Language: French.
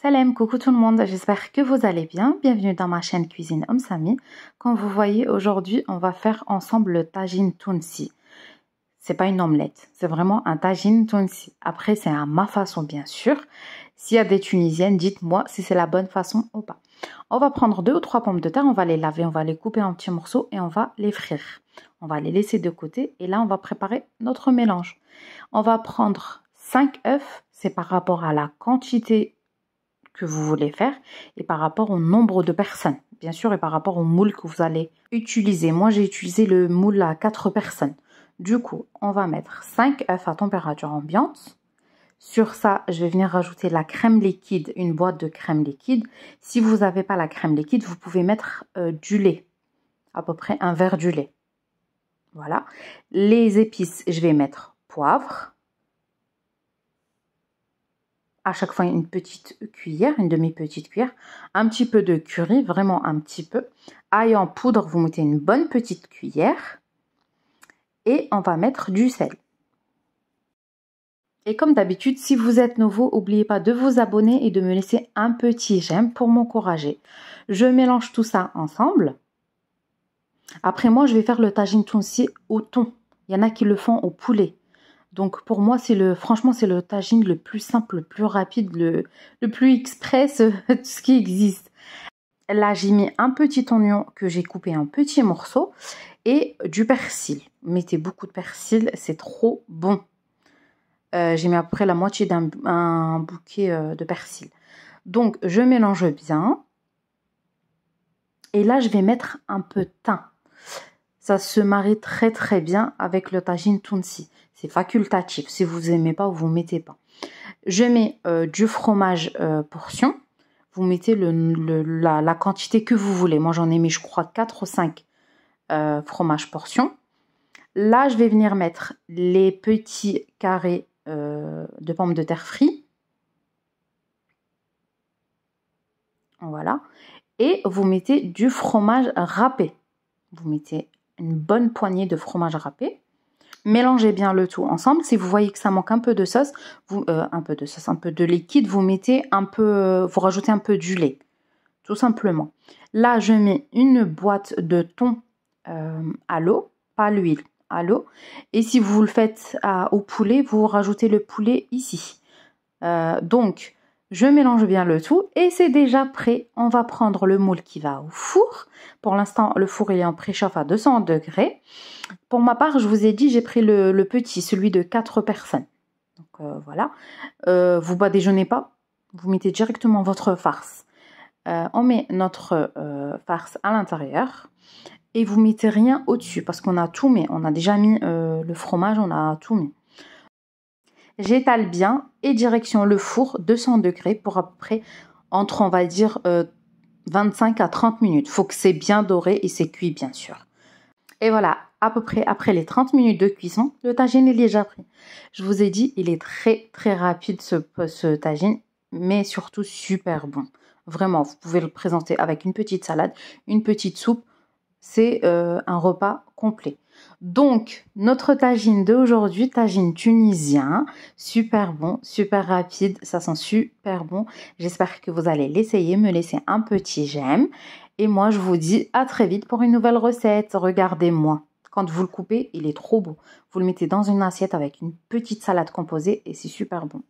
Salam, coucou tout le monde, j'espère que vous allez bien. Bienvenue dans ma chaîne Cuisine Samy. Comme vous voyez, aujourd'hui, on va faire ensemble le tagine tounsi. C'est pas une omelette, c'est vraiment un tagine tounsi. Après, c'est à ma façon, bien sûr. S'il y a des Tunisiennes, dites-moi si c'est la bonne façon ou pas. On va prendre 2 ou 3 pommes de terre, on va les laver, on va les couper en petits morceaux et on va les frire. On va les laisser de côté et là, on va préparer notre mélange. On va prendre 5 œufs, c'est par rapport à la quantité que vous voulez faire et par rapport au nombre de personnes, bien sûr, et par rapport au moule que vous allez utiliser. Moi, j'ai utilisé le moule à 4 personnes. Du coup, on va mettre 5 œufs à température ambiante. Sur ça, je vais venir rajouter la crème liquide, une boîte de crème liquide. Si vous n'avez pas la crème liquide, vous pouvez mettre du lait, à peu près un verre du lait. Voilà. Les épices, je vais mettre poivre. À chaque fois une petite cuillère, une demi-petite cuillère, un petit peu de curry, vraiment un petit peu. Ail en poudre, vous mettez une bonne petite cuillère et on va mettre du sel. Et comme d'habitude, si vous êtes nouveau, n'oubliez pas de vous abonner et de me laisser un petit j'aime pour m'encourager. Je mélange tout ça ensemble. Après moi, je vais faire le tagine tounsi au thon. Il y en a qui le font au poulet. Donc pour moi, franchement, c'est le tagine le plus simple, le plus rapide, le plus express de ce qui existe. Là, j'ai mis un petit oignon que j'ai coupé en petits morceaux et du persil. Mettez beaucoup de persil, c'est trop bon. J'ai mis à peu près la moitié d'un bouquet de persil. Donc, je mélange bien. Et là, je vais mettre un peu de thym. Ça se marie très très bien avec le tagine tounsi. C'est facultatif. Si vous n'aimez pas, vous ne mettez pas. Je mets du fromage portion. Vous mettez la quantité que vous voulez. Moi, j'en ai mis, je crois, 4 ou 5 fromages portion. Là, je vais venir mettre les petits carrés de pommes de terre frits. Voilà. Et vous mettez du fromage râpé. Vous mettez une bonne poignée de fromage râpé. Mélangez bien le tout ensemble. Si vous voyez que ça manque un peu de sauce, un peu de liquide, vous mettez vous rajoutez un peu du lait, tout simplement. Là, je mets une boîte de thon à l'eau, pas à l'huile, à l'eau. Et si vous le faites au poulet, vous rajoutez le poulet ici. Donc, je mélange bien le tout et c'est déjà prêt. On va prendre le moule qui va au four. Pour l'instant, le four il est en préchauffe à 200 degrés. Pour ma part, je vous ai dit, j'ai pris le petit, celui de 4 personnes. Donc voilà. Vous badigeonnez pas, vous mettez directement votre farce. On met notre farce à l'intérieur et vous mettez rien au-dessus parce qu'on a tout mis. On a déjà mis le fromage, on a tout mis. J'étale bien et direction le four 200 degrés pour à peu près entre, on va dire, 25 à 30 minutes. Il faut que c'est bien doré et c'est cuit, bien sûr. Et voilà, à peu près après les 30 minutes de cuisson, le tagine est déjà pris. Je vous ai dit, il est très très rapide ce tagine, mais surtout super bon. Vraiment, vous pouvez le présenter avec une petite salade, une petite soupe. C'est un repas complet. Donc, notre tagine d'aujourd'hui, tagine tunisien, super bon, super rapide, ça sent super bon. J'espère que vous allez l'essayer, me laisser un petit j'aime. Et moi, je vous dis à très vite pour une nouvelle recette. Regardez-moi. Quand vous le coupez, il est trop beau. Vous le mettez dans une assiette avec une petite salade composée et c'est super bon.